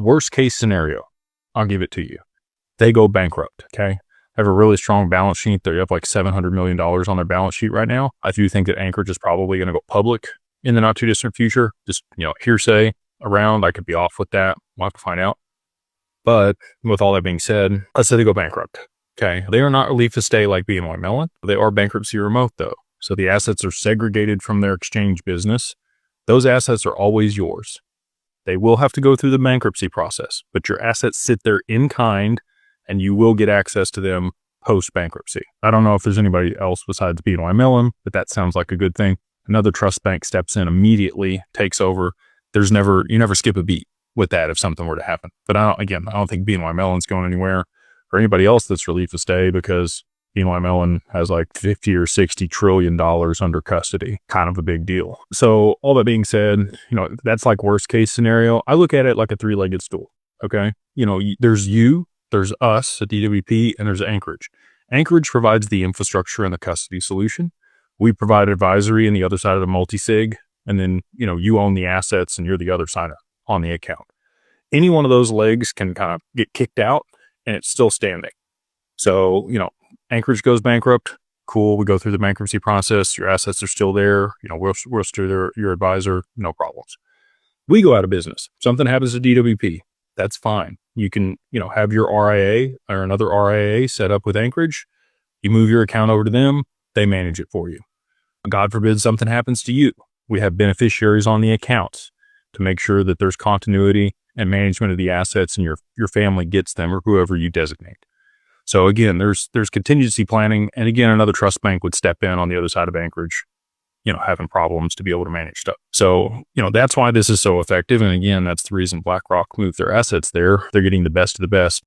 Worst case scenario, I'll give it to you. They go bankrupt, okay? Have a really strong balance sheet. They have like $700 million on their balance sheet right now. I do think that Anchorage is probably going to go public in the not too distant future. Just, hearsay around. I could be off with that. We'll have to find out. But with all that being said, let's say they go bankrupt. Okay. They are not relief estate like BNY Mellon. They are bankruptcy remote though. So the assets are segregated from their exchange business. Those assets are always yours. They will have to go through the bankruptcy process, but your assets sit there in kind and you will get access to them post bankruptcy. I don't know if there's anybody else besides BNY Mellon, but that sounds like a good thing. Another trust bank steps in immediately, takes over. You never skip a beat with that if something were to happen. But I don't think BNY Mellon's going anywhere or anybody else that's relief estate, because BNY Mellon has like 50 or 60 trillion dollars under custody. Kind of a big deal. So all that being said, that's like worst case scenario. I look at it like a three-legged stool. Okay. There's us at DWP, and there's Anchorage. Anchorage provides the infrastructure and the custody solution. We provide advisory on the other side of the multi-sig. And then, you own the assets and you're the other side on the account. Any one of those legs can kind of get kicked out and it's still standing. So, Anchorage goes bankrupt. Cool. We go through the bankruptcy process. Your assets are still there. We're still your advisor. No problems. We go out of business. Something happens to DWP. That's fine. You can, have your RIA or another RIA set up with Anchorage. You move your account over to them. They manage it for you. God forbid something happens to you. We have beneficiaries on the accounts to make sure that there's continuity and management of the assets and your family gets them, or whoever you designate. So again, there's contingency planning. And again, another trust bank would step in on the other side of Anchorage, having problems to be able to manage stuff. So, that's why this is so effective. And again, that's the reason BlackRock moved their assets there. They're getting the best of the best.